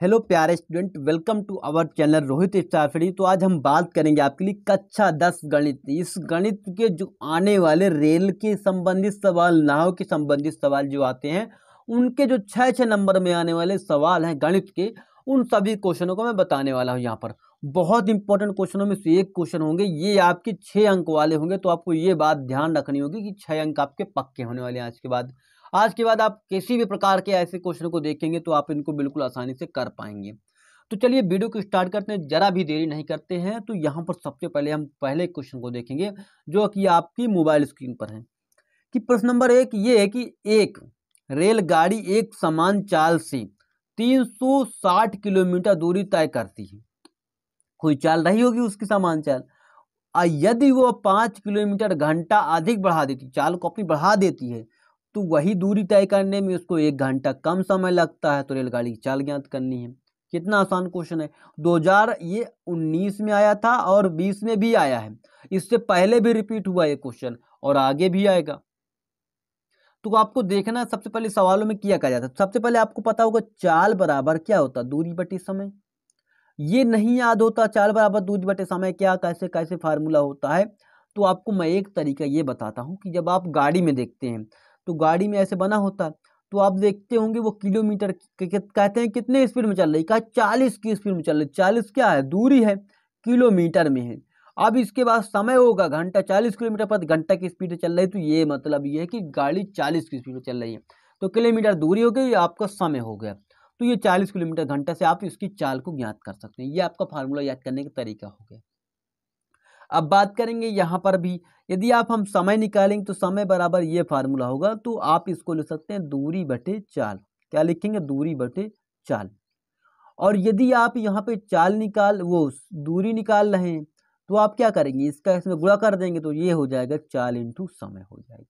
Hello प्यारे student, welcome to our channel Rohit star study. तो आज हम बात करेंगे आपके लिए कक्षा 10 गणित। इस गणित के जो आने वाले रेल के संबंधित सवाल, नाव के संबंधित सवाल जो आते हैं, उनके जो 6 नंबर में आने वाले सवाल हैं गणित के, उन सभी क्वेश्चनों को मैं बताने वाला हूँ। यहाँ पर बहुत इंपॉर्टेंट क्वेश्चनों में से एक क्वेश्चन होंगे, ये आपके 6 अंक वाले होंगे। तो आपको ये बात ध्यान रखनी होगी कि 6 अंक आपके पक्के होने वाले हैं। आज के बाद आप किसी भी प्रकार के ऐसे क्वेश्चन को देखेंगे तो आप इनको बिल्कुल आसानी से कर पाएंगे। तो चलिए वीडियो को स्टार्ट करते हैं, जरा भी देरी नहीं करते हैं। तो यहाँ पर सबसे पहले हम पहले क्वेश्चन को देखेंगे जो कि आपकी मोबाइल स्क्रीन पर है। कि प्रश्न नंबर 1 ये है कि एक रेलगाड़ी एक समान चाल से 360 किलोमीटर दूरी तय करती है। कोई चाल रही होगी उसकी समान चाल, यदि वो 5 किलोमीटर घंटा अधिक बढ़ा देती, चाल को अपनी बढ़ा देती है, तो वही दूरी तय करने में उसको 1 घंटा कम समय लगता है। तो रेलगाड़ी की चाल ज्ञात करनी है। कितना आसान क्वेश्चन है। 2019 में आया था और 20 में भी आया है। इससे पहले भी रिपीट हुआ ये क्वेश्चन और आगे भी आएगा। तो आपको देखना है सबसे पहले सवालों में क्या कहा जाता है। सबसे पहले आपको पता होगा चाल बराबर क्या होता है, दूरी बटे समय। ये नहीं याद होता चाल बराबर दूरी बटे समय क्या, कैसे कैसे फार्मूला होता है। तो आपको मैं एक तरीका ये बताता हूँ कि जब आप गाड़ी में देखते हैं तो गाड़ी में ऐसे बना होता है, तो आप देखते होंगे वो किलोमीटर कहते हैं कितने स्पीड में चल रही, कहा 40 की स्पीड में चल रही। 40 क्या है, दूरी है, किलोमीटर में है। अब इसके बाद समय होगा घंटा, 40 किलोमीटर प्रति घंटा की स्पीड से चल रही। तो ये मतलब ये है कि गाड़ी 40 की स्पीड में चल रही है। तो किलोमीटर दूरी हो गई, आपका समय हो गया। तो ये 40 किलोमीटर घंटा से आप इसकी चाल को ज्ञात कर सकते हैं। ये आपका फार्मूला याद करने का तरीका हो गया। अब बात करेंगे यहाँ पर भी, यदि हम समय निकालेंगे तो समय बराबर ये फार्मूला होगा। तो आप इसको लिख सकते हैं दूरी बटे चाल। क्या लिखेंगे, दूरी बटे चाल। और यदि आप यहाँ पे दूरी निकाल रहे हैं तो आप क्या करेंगे, इसका इसमें गुणा कर देंगे तो ये हो जाएगा चाल इंटू समय हो जाएगा।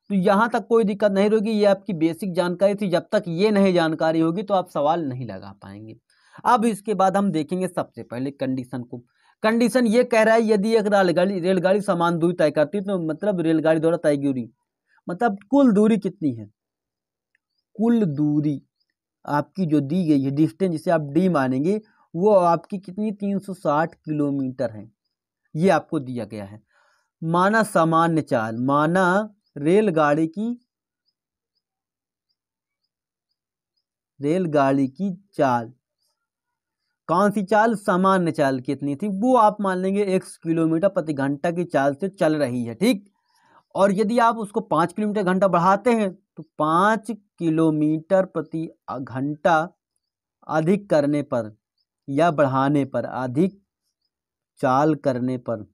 तो यहाँ तक कोई दिक्कत नहीं होगी। ये आपकी बेसिक जानकारी थी। जब तक ये नहीं जानकारी होगी तो आप सवाल नहीं लगा पाएंगे। अब इसके बाद हम देखेंगे सबसे पहले कंडीशन को। कंडीशन ये कह रहा है यदि एक रेलगाड़ी समान दूरी तय करती है, तो मतलब रेलगाड़ी द्वारा तय दूरी मतलब कुल दूरी कितनी है। कुल दूरी आपकी जो दी गई है, डिस्टेंस जिसे आप डी मानेंगे, वो आपकी कितनी 360 किलोमीटर है। ये आपको दिया गया है। माना सामान्य चाल, माना रेलगाड़ी की चाल, कौन सी चाल, सामान्य चाल कितनी थी, वो आप मान लेंगे x किलोमीटर प्रति घंटा की चाल से चल रही है, ठीक। और यदि आप उसको 5 किलोमीटर घंटा बढ़ाते हैं तो 5 किलोमीटर प्रति घंटा अधिक करने पर या बढ़ाने पर, अधिक चाल करने पर,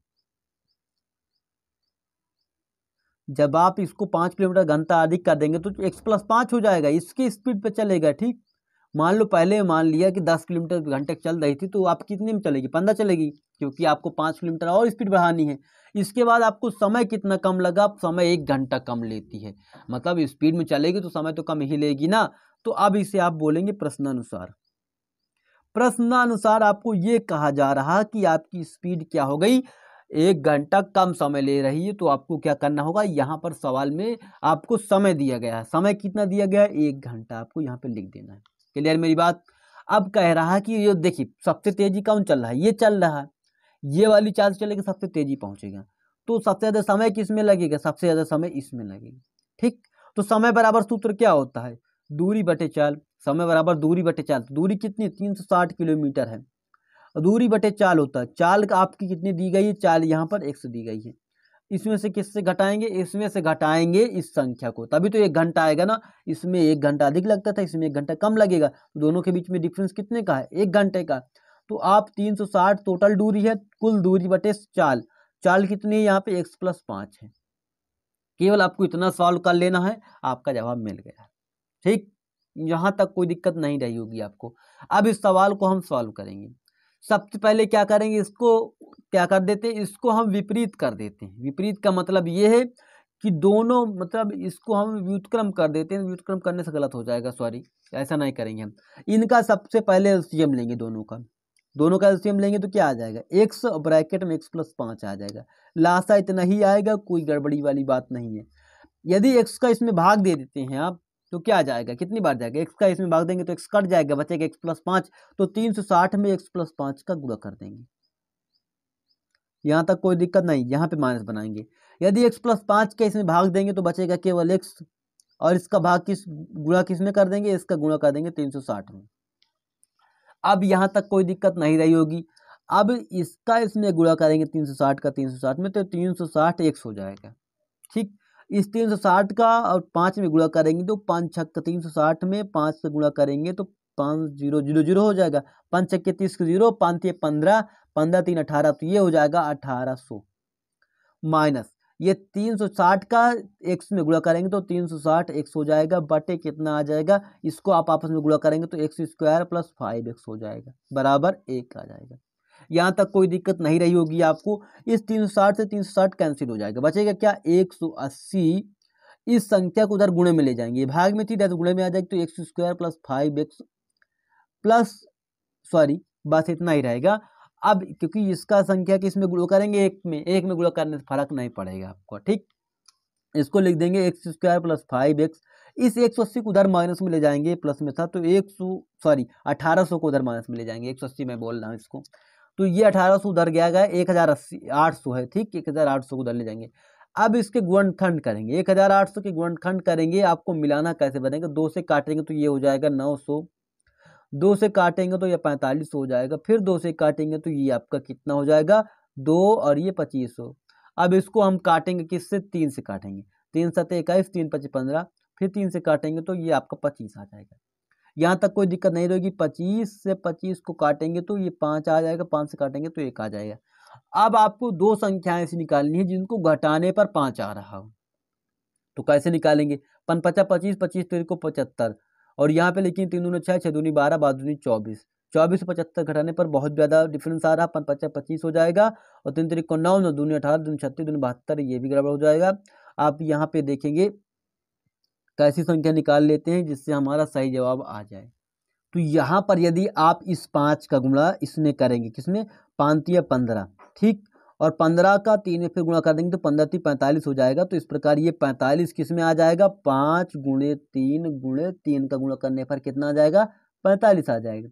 जब आप इसको 5 किलोमीटर घंटा अधिक कर देंगे तो x+5 हो जाएगा, इसकी स्पीड पे चलेगा, ठीक। मान लो पहले मान लिया कि 10 किलोमीटर घंटे चल रही थी, तो आप कितने में चलेगी, 15 चलेगी, क्योंकि आपको 5 किलोमीटर और स्पीड बढ़ानी है। इसके बाद आपको समय कितना कम लगा, समय 1 घंटा कम लेती है। मतलब स्पीड में चलेगी तो समय तो कम ही लेगी ना। तो अब इसे आप बोलेंगे प्रश्नानुसार। प्रश्नानुसार आपको ये कहा जा रहा कि आपकी स्पीड क्या हो गई, 1 घंटा कम समय ले रही है। तो आपको क्या करना होगा, यहाँ पर सवाल में आपको समय दिया गया है, समय कितना दिया गया है, 1 घंटा, आपको यहाँ पे लिख देना है। क्लियर मेरी बात। अब कह रहा है कि ये देखिए सबसे तेजी कौन चल रहा है, ये चल रहा है, ये वाली चाल से चलेगा सबसे तेजी पहुंचेगा। तो सबसे ज्यादा समय किस में लगेगा, सबसे ज्यादा समय इसमें लगेगा, ठीक। तो समय बराबर सूत्र क्या होता है, दूरी बटे चाल। समय बराबर दूरी बटे चाल। दूरी कितनी, 360 किलोमीटर है, दूरी बटे चाल होता है। चाल आपकी कितनी दी गई है, चाल यहाँ पर x दी गई है। इसमें से किससे घटाएंगे, इसमें से घटाएंगे इस संख्या को, तभी तो 1 घंटा आएगा ना। इसमें 1 घंटा अधिक लगता था, इसमें 1 घंटा कम लगेगा। तो दोनों के बीच में डिफरेंस कितने का है, 1 घंटे का। तो आप 360 टोटल दूरी है, कुल दूरी बटे चाल। चाल कितनी है यहाँ पे, x+5 है। केवल आपको इतना सॉल्व कर लेना है, आपका जवाब मिल गया, ठीक। यहाँ तक कोई दिक्कत नहीं रही होगी आपको। अब इस सवाल को हम सॉल्व करेंगे। सबसे पहले क्या करेंगे, इसको क्या कर देते हैं, इसको हम विपरीत कर देते हैं। विपरीत का मतलब ये है कि दोनों, मतलब इसको हम व्युत्क्रम कर देते हैं। व्युत्क्रम करने से गलत हो जाएगा, सॉरी, ऐसा नहीं करेंगे हम। इनका सबसे पहले एलसीएम लेंगे, दोनों का एलसीएम लेंगे तो क्या आ जाएगा, x ब्रैकेट में x+5 आ जाएगा। लासा इतना ही आएगा, कोई गड़बड़ी वाली बात नहीं है। यदि x का इसमें भाग दे देते हैं आप तो क्या आ जाएगा, कितनी बार जाएगा, x का इसमें भाग देंगे तो x कट जाएगा, बचेगा x प्लस 5। तो 360 में x प्लस 5 का गुणा कर देंगे, यहाँ तक कोई दिक्कत नहीं। यहाँ पे माइनस बनाएंगे, यदि x प्लस 5 के इसमें भाग देंगे तो बचेगा केवल x, और इसका भाग गुणा किस में कर देंगे, इसका गुणा कर देंगे 360 में। अब यहाँ तक कोई दिक्कत नहीं रही होगी। अब इसका इसमें गुणा करेंगे 360 का 360 में, तो 360 x हो जाएगा। ठीक, इस 360 का और 5 में गुणा करेंगे तो 5 छक्का 360 में 5 से गुणा करेंगे तो 5 0 0 0 हो जाएगा, 5 छक्के 30 0, 5 3 15, 15 3 18, तो ये हो जाएगा 1800 माइनस ये 360 का x में गुणा करेंगे तो 360 x हो जाएगा, बटे कितना आ जाएगा, इसको आप आपस में गुणा करेंगे तो x स्क्वायर प्लस 5x हो जाएगा बराबर 1 आ जाएगा। यहाँ तक कोई दिक्कत नहीं रही होगी आपको। इस 360 से 360 कैंसिल हो जाएगा, बचेगा क्या 180। इस संख्या को उधर गुणे में ले जाएंगे, भाग में थी तो गुणे में आ जाएगी, तो x square plus 5x plus sorry बस इतना ही रहेगा। अब क्योंकि इसका संख्या किस में गुणा करेंगे, एक में गुणा करने से फर्क नहीं पड़ेगा आपको। ठीक, इसको लिख देंगे x स्क्वायर प्लस 5x। इस 180 को उधर माइनस में ले जाएंगे, प्लस में था तो 1800 को उधर माइनस में ले जाएंगे, 180 में बोल रहा हूँ इसको, तो ये 1800 उधर गया 1800 है। ठीक, 1800 को उधर ले जाएंगे। अब इसके गुणनखंड करेंगे, 1800 के गुणनखंड करेंगे, आपको मिलाना कैसे बनेगा, 2 से काटेंगे तो ये हो जाएगा 900, 2 से काटेंगे तो ये 45 हो जाएगा, फिर 2 से काटेंगे तो ये आपका कितना हो जाएगा 2 और ये 2500। अब इसको हम काटेंगे किससे, 3 से काटेंगे, 3 7 21, 3 5 15, फिर 3 से काटेंगे तो ये आपका 25 आ जाएगा। यहाँ तक कोई दिक्कत नहीं रहेगी। 25 से 25 को काटेंगे तो ये 5 आ जाएगा, 5 से काटेंगे तो 1 आ जाएगा। अब आपको दो संख्याएं ऐसी निकालनी है जिनको घटाने पर 5 आ रहा हो, तो कैसे निकालेंगे, 5 5 25, 25 3 को 75, और यहाँ पे लेकिन 3 दूनी 6, 6 दूनी 12, 12 दूनी 24, 24 से 75 घटाने पर बहुत ज़्यादा डिफरेंस आ रहा है, 5 5 25 हो जाएगा, और 3 3 को 9, 9 दूनी 18, दूनी 36, दूनी 72, ये भी गड़बड़ हो जाएगा। आप यहाँ पे देखेंगे कैसी संख्या निकाल लेते हैं जिससे हमारा सही जवाब आ जाए। तो यहाँ पर यदि आप इस 5 का गुणा इसमें करेंगे, किसमें, 5 या 15, ठीक, और 15 का 3 में फिर गुणा कर देंगे तो 15 3 45 हो जाएगा। तो इस प्रकार ये 45 किस में आ जाएगा, 5 गुणे 3 का गुणा करने पर कितना आ जाएगा, 45 आ जाएगा।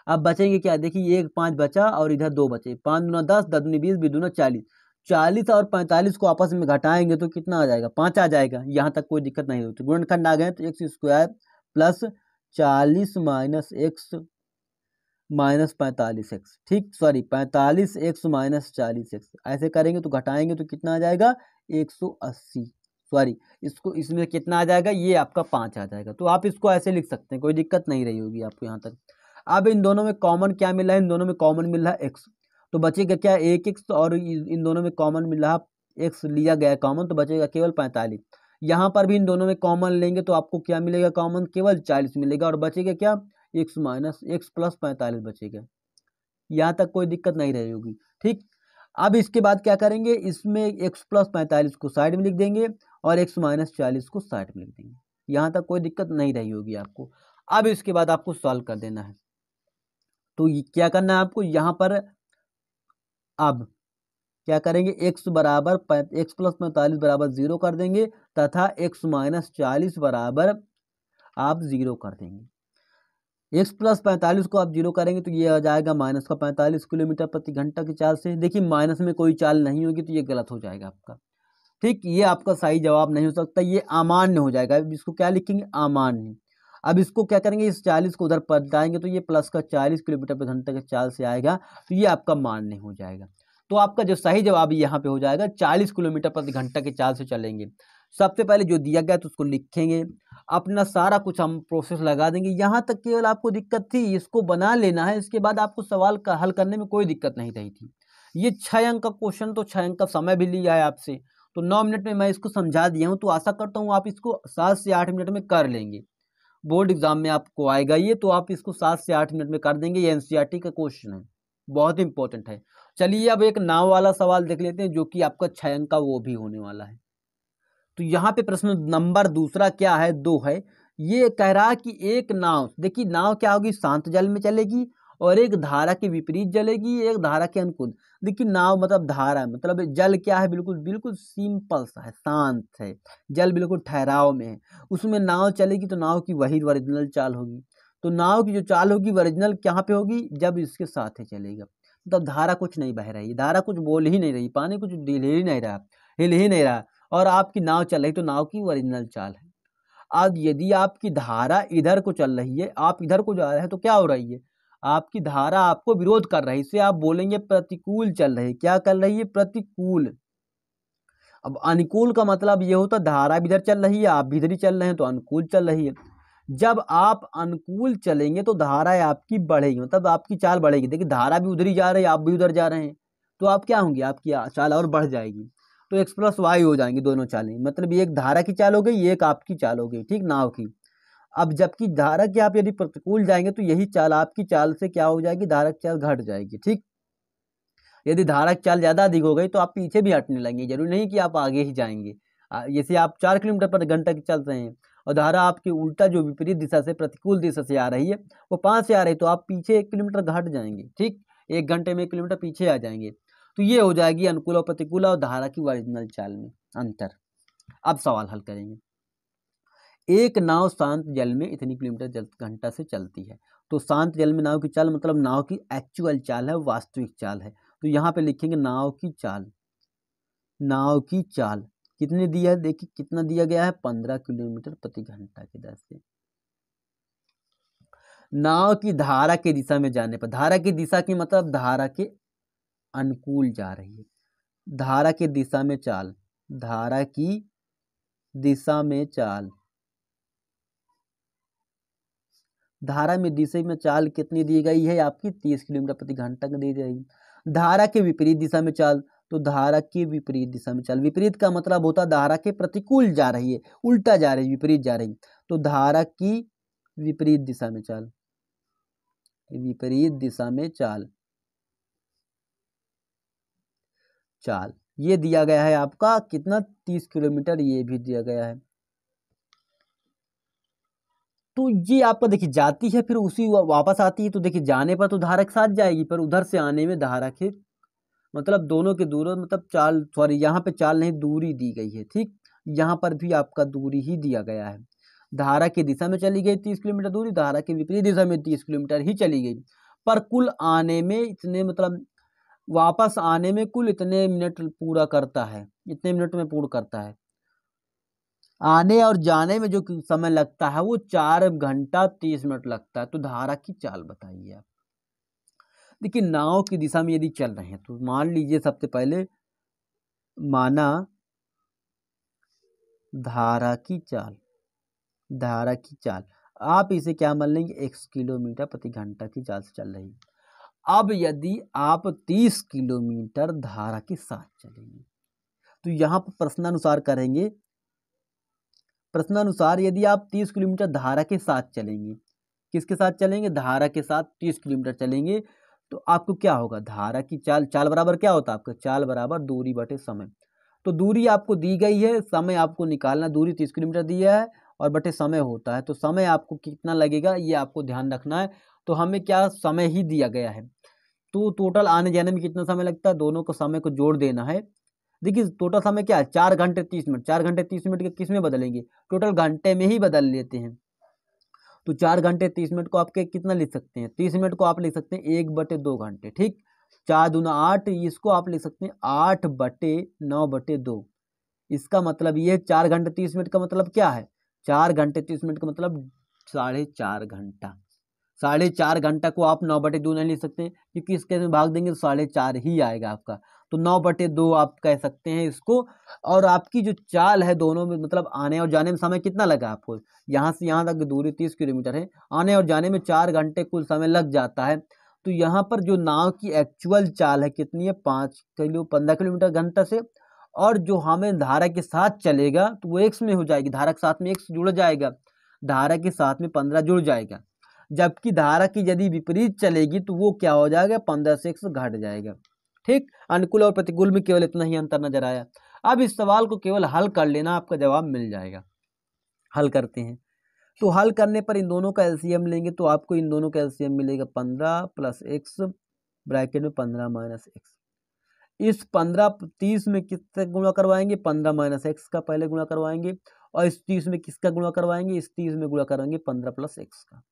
अब बचेंगे क्या, देखिए 1 5 बचा और इधर 2 बचे, 5 दूना 10, 10 दूनी 20, 20 दूना 40, 40 और 45 को आपस में घटाएंगे तो कितना आ जाएगा, 5 आ जाएगा। यहाँ तक कोई दिक्कत नहीं होती, गुणनखंड आ गए तो x square plus 40 minus x minus 45x, ठीक, सॉरी 45x माइनस 40x, ऐसे करेंगे तो घटाएंगे तो कितना आ जाएगा 180, सॉरी इसको इसमें कितना आ जाएगा, ये आपका 5 आ जाएगा। तो आप इसको ऐसे लिख सकते हैं, कोई दिक्कत नहीं रही होगी आपको यहाँ तक। अब इन दोनों में कॉमन क्या मिल रहा है, इन दोनों में कॉमन मिल रहा है x, तो बचेगा क्या 1x, और इन दोनों में कॉमन मिल रहा है x लिया गया कॉमन, तो बचेगा केवल 45। यहाँ पर भी इन दोनों में कॉमन लेंगे तो आपको क्या मिलेगा, कॉमन केवल 40 मिलेगा, और बचेगा क्या x माइनस एक्स प्लस 45 बचेगा। यहाँ तक कोई दिक्कत नहीं रही होगी, ठीक। अब इसके बाद क्या करेंगे, इसमें x प्लस 45 को साइड में लिख देंगे और x माइनस 40 को साइड में लिख देंगे। यहाँ तक कोई दिक्कत नहीं रही होगी आपको। अब इसके बाद आपको सॉल्व कर देना है, तो क्या करना है आपको यहाँ पर, अब क्या करेंगे, x बराबर x प्लस 45 बराबर 0 कर देंगे, तथा x माइनस 40 बराबर आप 0 कर देंगे। x प्लस 45 को आप 0 करेंगे तो ये आ जाएगा माइनस का 45 किलोमीटर प्रति घंटा की चाल से। देखिए माइनस में कोई चाल नहीं होगी तो ये गलत हो जाएगा आपका, ठीक, ये आपका सही जवाब नहीं हो सकता, ये अमान्य हो जाएगा। अब इसको क्या लिखेंगे, अमान्य। अब इसको क्या करेंगे, इस 40 को उधर पलटाएंगे तो ये प्लस का 40 किलोमीटर प्रति घंटा की चाल से आएगा, तो ये आपका मान्य हो जाएगा। तो आपका जो सही जवाब यहाँ पे हो जाएगा 40 किलोमीटर प्रति घंटा की चाल से चलेंगे। सबसे पहले जो दिया गया तो उसको लिखेंगे, अपना सारा कुछ हम प्रोसेस लगा देंगे। यहाँ तक केवल आपको दिक्कत थी इसको बना लेना है, इसके बाद आपको सवाल का हल करने में कोई दिक्कत नहीं रही थी। ये 6 अंक का क्वेश्चन, तो 6 अंक का समय भी लिया है आपसे, तो 9 मिनट में मैं इसको समझा दिया हूँ। तो आशा करता हूँ आप इसको 7 से 8 मिनट में कर लेंगे। बोर्ड एग्जाम में आपको आएगा ये, तो आप इसको 7 से 8 मिनट में कर देंगे। ये एनसीईआरटी का क्वेश्चन है, बहुत इंपॉर्टेंट है। चलिए अब एक नाव वाला सवाल देख लेते हैं जो कि आपका 6 अंक का वो भी होने वाला है। तो यहाँ पे प्रश्न नंबर दूसरा क्या है, 2 है। ये कह रहा है कि एक नाव, देखिए नाव क्या होगी, शांत जल में चलेगी और एक धारा के विपरीत चलेगी, एक धारा के अनुकूल। देखिए नाव मतलब धारा, मतलब जल क्या है, बिल्कुल बिल्कुल सिंपल सा है, शांत है, जल बिल्कुल ठहराव में है, उसमें नाव चलेगी तो नाव की वही ओरिजिनल चाल होगी। तो नाव की जो चाल होगी ओरिजिनल कहाँ पे होगी, जब इसके साथ ही चलेगा। मतलब धारा कुछ नहीं बह रही, धारा कुछ बोल ही नहीं रही, पानी कुछ हिल ही नहीं रहा, हिल ही नहीं रहा, और आपकी नाव चल रही, तो नाव की ओरिजिनल चाल है। अब यदि आपकी धारा इधर को चल रही है, आप इधर को जा रहे हैं, तो क्या हो रही है, आपकी धारा आपको विरोध कर रही है, इसे आप बोलेंगे प्रतिकूल चल रही है। क्या कर रही है, प्रतिकूल। अब अनुकूल का मतलब ये होता है धारा भी इधर चल रही है, आप भी इधर ही चल रहे हैं, तो अनुकूल चल रही है। जब आप अनुकूल चलेंगे तो धारा आपकी बढ़ेगी, मतलब आपकी चाल बढ़ेगी। देखिए धारा भी उधर ही जा रही है, आप भी उधर जा रहे हैं, तो आप क्या होंगे, आपकी चाल और बढ़ जाएगी। तो x प्लस वाई हो जाएंगी दोनों चालें, मतलब एक धारा की चाल हो गई, एक आपकी चाल हो गई, ठीक, नाव की। अब जबकि धारा की आप यदि प्रतिकूल जाएंगे तो यही चाल आपकी चाल से क्या हो जाएगी, धारा की चाल घट जाएगी, ठीक। यदि धारा की चाल ज़्यादा अधिक हो गई तो आप पीछे भी हटने लगेंगे, जरूरी नहीं कि आप आगे ही जाएंगे। जैसे आप 4 किलोमीटर पर घंटा की चल रहे हैं और धारा आपकी उल्टा जो विपरीत दिशा से प्रतिकूल दिशा से आ रही है वो 5 से आ रही है, तो आप पीछे 1 किलोमीटर घट जाएंगे, ठीक, 1 घंटे में 1 किलोमीटर पीछे आ जाएंगे। तो ये हो जाएगी अनुकूल और प्रतिकूल और धारा की ओरिजिनल चाल में अंतर। अब सवाल हल करेंगे। एक नाव शांत जल में इतनी किलोमीटर घंटा से चलती है। तो शांत जल में नाव की चाल मतलब नाव की एक्चुअल चाल है, वास्तविक चाल है। तो यहाँ पे लिखेंगे नाव की चाल। नाव की चाल कितनी दिया है, देखिए कितना दिया गया है, 15 किलोमीटर प्रति घंटा की दर से। नाव की धारा की दिशा में जाने पर, धारा की दिशा की मतलब धारा के अनुकूल जा रही है, धारा की दिशा में चाल, धारा की दिशा में चाल, धारा में दिशा में चाल कितनी दी गई है आपकी, 30 किलोमीटर प्रति घंटा दी गई। धारा के विपरीत दिशा में चाल, तो धारा के विपरीत दिशा में चाल, विपरीत का मतलब होता है धारा के प्रतिकूल जा रही है, उल्टा जा रही है, विपरीत जा रही, तो धारा की विपरीत दिशा में चाल, विपरीत दिशा में चाल, चाल ये दिया गया है आपका कितना, 30 किलोमीटर, ये भी दिया गया है। तो ये आपका देखिए जाती है, फिर उसी वापस आती है, तो देखिए जाने पर तो धारा के साथ जाएगी, पर उधर से आने में धारा के मतलब दोनों के दूर, मतलब चाल, सॉरी यहाँ पे चाल नहीं दूरी दी गई है, ठीक, यहाँ पर भी आपका दूरी ही दिया गया है। धारा की दिशा में चली गई 30 किलोमीटर दूरी, धारा के विपरीत दिशा में 30 किलोमीटर ही चली गई, पर कुल आने में इतने, मतलब वापस आने में कुल इतने मिनट पूरा करता है, इतने मिनट में पूर्ण करता है। आने और जाने में जो समय लगता है वो 4 घंटा 30 मिनट लगता है। तो धारा की चाल बताइए आप। देखिए नाव की दिशा में यदि चल रहे हैं तो मान लीजिए सबसे पहले माना धारा की चाल, धारा की चाल आप इसे क्या मान लेंगे, 1 किलोमीटर प्रति घंटा की चाल से चल रही है। अब यदि आप 30 किलोमीटर धारा के साथ चलेंगे तो यहाँ पर प्रश्नानुसार करेंगे, प्रश्नानुसार यदि आप 30 किलोमीटर धारा के साथ चलेंगे, किसके साथ चलेंगे, धारा के साथ 30 किलोमीटर चलेंगे, तो आपको क्या होगा, धारा की चाल, चाल बराबर क्या होता है आपका, चाल बराबर दूरी बटे समय। तो दूरी आपको दी गई है, समय आपको निकालना, दूरी 30 किलोमीटर दिया है और बटे समय होता है, तो समय आपको कितना लगेगा ये आपको ध्यान रखना है। तो हमें क्या समय ही दिया गया है, तो टोटल आने जाने में कितना समय लगता है, दोनों को समय को जोड़ देना है। देखिए टोटल समय क्या है, 4 घंटे 30 मिनट, 4 घंटे 30 मिनट के किस में बदलेंगे, टोटल घंटे में ही बदल लेते हैं। तो 4 घंटे 30 मिनट को आपके कितना लिख सकते हैं, 30 मिनट को आप लिख सकते हैं 1/2 घंटे, ठीक, 4 दूना 8, इसको आप लिख सकते हैं 8/9/2। इसका मतलब ये 4 घंटे 30 मिनट का मतलब क्या है, 4 घंटे 30 मिनट का मतलब 4.5 घंटा। 4.5 घंटा को आप 9/2 नहीं लिख सकते क्योंकि इसके में भाग देंगे तो 4.5 ही आएगा आपका, तो 9/2 आप कह सकते हैं इसको। और आपकी जो चाल है दोनों में, मतलब आने और जाने में समय कितना लगा आपको, यहाँ से यहाँ तक दूरी 30 किलोमीटर है, आने और जाने में 4 घंटे कुल समय लग जाता है। तो यहाँ पर जो नाव की एक्चुअल चाल है कितनी है, 15 किलोमीटर घंटा से, और जो हमें धारा के साथ चलेगा तो वो एक्स में हो जाएगी, धारा के साथ में एक्स जुड़ जाएगा, धारा के साथ में 15 जुड़ जाएगा। जबकि धारा की यदि विपरीत चलेगी तो वो क्या हो जाएगा, 15 से 1 घट जाएगा, ठीक। अनुकूल और प्रतिकूल में केवल इतना ही अंतर नजर आया। अब इस सवाल को केवल हल कर लेना, आपका जवाब मिल जाएगा। हल करते हैं। तो हल करने पर इन दोनों का एलसीएम लेंगे तो आपको इन दोनों का एलसीएम मिलेगा 15 प्लस एक्स ब्रैकेट में 15 माइनस एक्स। इस 15 30 में किससे गुणा करवाएंगे, 15 माइनस एक्स का पहले गुणा करवाएंगे, और इस 30 में किसका गुणा करवाएंगे, इस 30 में गुणा करवाएंगे 15 प्लस एक्स का।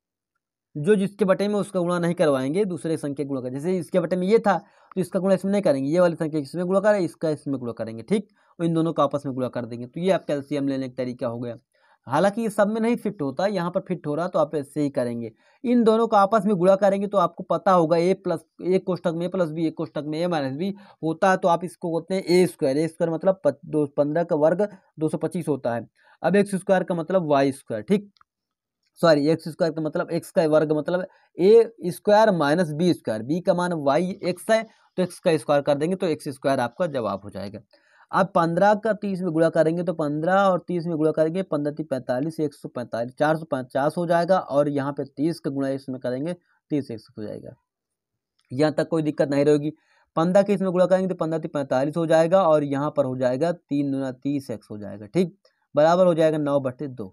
जो जिसके बटे में उसका गुणा नहीं करवाएंगे, दूसरे संख्या गुणा करेंगे। जैसे इसके बटे में ये था तो इसका गुणा इसमें नहीं करेंगे, ये वाली संख्या इसमें गुणा करें, इसका इसमें गुणा करेंगे, ठीक, और इन दोनों का आपस में गुणा कर देंगे। तो ये आपका एलसीएम लेने का तरीका हो गया। हालांकि ये सब में नहीं फिट होता, यहाँ पर फिट हो रहा तो आप ऐसे ही करेंगे। इन दोनों का आपस में गुणा करेंगे तो आपको पता होगा ए प्लस ए कोष्टक में प्लस बी, एक कोष्टक में ए माइनस बी होता है, तो आप इसको बोलते हैं ए स्क्वायर। ए स्क्वायर मतलब 15 का वर्ग 225 होता है। अब एक्स स्क्वायर का मतलब वाई स्क्वायर, ठीक, सॉरी एक्स स्क्वायर का मतलब एक्स का वर्ग मतलब a square minus b square, b का मान वाई एक्स है तो एक्स का स्क्वायर कर देंगे तो एक्स स्क्वायर आपका जवाब हो जाएगा। अब 15 का 30 में गुणा करेंगे तो 15 और 30 में गुणा करेंगे 15 3 45 145 450 हो जाएगा, और यहाँ पे 30 का गुणा इसमें करेंगे 30 एक्स हो जाएगा। यहाँ तक कोई दिक्कत नहीं रहेगी। 15 के इसमें गुणा करेंगे तो 15 3 45 हो जाएगा, और यहाँ पर हो जाएगा 3 दूना 30 एक्स हो जाएगा, ठीक, बराबर हो जाएगा 9/2।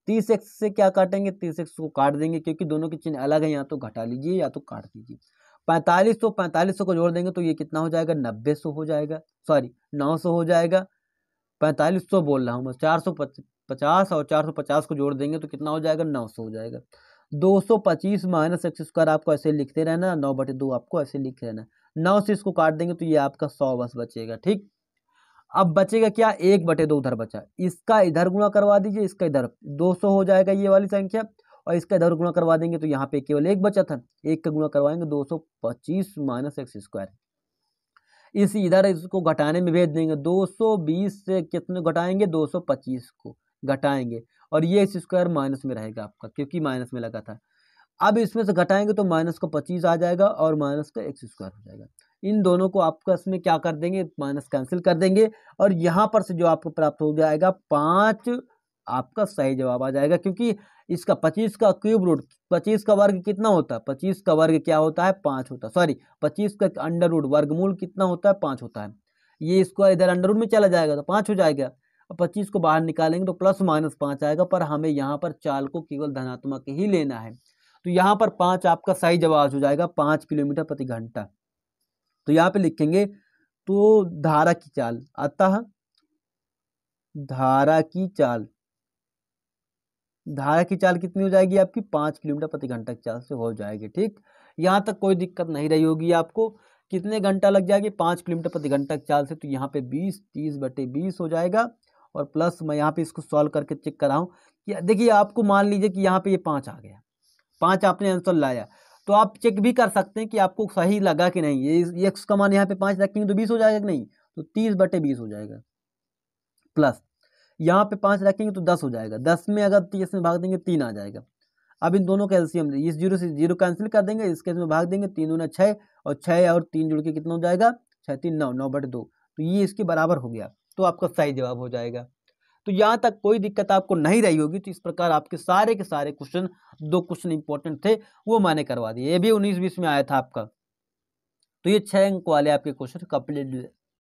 30 एक्स से क्या काटेंगे, 30 एक्स को काट देंगे क्योंकि दोनों की चिन्ह अलग है, या तो घटा लीजिए या तो काट दीजिए। 4500 को जोड़ देंगे तो ये कितना हो जाएगा, 900 हो जाएगा, सॉरी 900 हो जाएगा। 4500 बोल रहा हूँ मैं, 450 और 450 को जोड़ देंगे तो कितना हो जाएगा, 900 हो जाएगा। 225 माइनस एक्स स्क्वायर आपको ऐसे लिखते रहना, 9/2 आपको ऐसे लिख रहना। 9 से इसको काट देंगे तो ये आपका 100 बस बचेगा, ठीक। अब बचेगा क्या, 1/2 उधर बचा, इसका इधर गुणा करवा दीजिए, इसका इधर 200 हो जाएगा ये वाली संख्या, और इसका इधर गुणा करवा देंगे तो यहाँ पे केवल एक बचा था, एक का गुणा करवाएंगे 225 माइनस एक्स स्क्वायर। इस इधर इसको घटाने में भेज देंगे, 220 से कितने घटाएंगे, 225 को घटाएंगे, और ये एक्स स्क्वायर माइनस में रहेगा आपका क्योंकि माइनस में लगा था। अब इसमें से घटाएंगे तो माइनस का 25 आ जाएगा और माइनस का एक्स स्क्वायर हो जाएगा। इन दोनों को आपस में क्या कर देंगे, माइनस कैंसिल कर देंगे, और यहाँ पर से जो आपको प्राप्त हो जाएगा 5 आपका सही जवाब आ जाएगा, क्योंकि इसका 25 का क्यूब रूट, 25 का वर्ग कितना होता है, 25 का वर्ग क्या होता है, 5 होता है, सॉरी 25 का अंडर रूट वर्गमूल कितना होता है, 5 होता है। ये स्क्वायर इधर अंडर रूट में चला जाएगा तो 5 हो जाएगा, और 25 को बाहर निकालेंगे तो प्लस माइनस 5 आएगा, पर हमें यहाँ पर चाल को केवल धनात्मक ही लेना है, तो यहाँ पर 5 आपका सही जवाब हो जाएगा, 5 किलोमीटर प्रति घंटा। तो यहाँ पे लिखेंगे तो धारा की चाल, अतः धारा की चाल, धारा की चाल कितनी हो जाएगी आपकी, 5 किलोमीटर प्रति घंटा की चाल से हो जाएगी, ठीक। यहाँ तक कोई दिक्कत नहीं रही होगी आपको। कितने घंटा लग जाएगी, 5 किलोमीटर प्रति घंटा की चाल से, तो यहाँ पे 20 30/20 हो जाएगा, और प्लस मैं यहाँ पे इसको सॉल्व करके चेक कराऊँ कि देखिए आपको मान लीजिए कि यहाँ पे ये 5 आ गया, 5 आपने आंसर लाया, तो आप चेक भी कर सकते हैं कि आपको सही लगा कि नहीं। ये एक्स का मान यहाँ पे 5 रखेंगे तो 20 हो जाएगा कि नहीं, तो 30/20 हो जाएगा, प्लस यहाँ पे 5 रखेंगे तो 10 हो जाएगा, 10 में अगर 30 में भाग देंगे 3 आ जाएगा। अब इन दोनों का एलसीएम, इस 0 से 0 कैंसिल कर देंगे, इसके इसमें भाग देंगे, 3 दूना 6, और 6 और 3 जुड़ के कितना हो जाएगा, 6 3 9, 9/2, तो ये इसके बराबर हो गया, तो आपका सही जवाब हो जाएगा। तो यहाँ तक कोई दिक्कत आपको नहीं रही होगी। तो इस प्रकार आपके सारे के सारे क्वेश्चन, 2 क्वेश्चन इंपॉर्टेंट थे वो मैंने करवा दिए, ये भी 19-20 में आया था आपका। तो ये 6 अंक वाले आपके क्वेश्चन कंप्लीट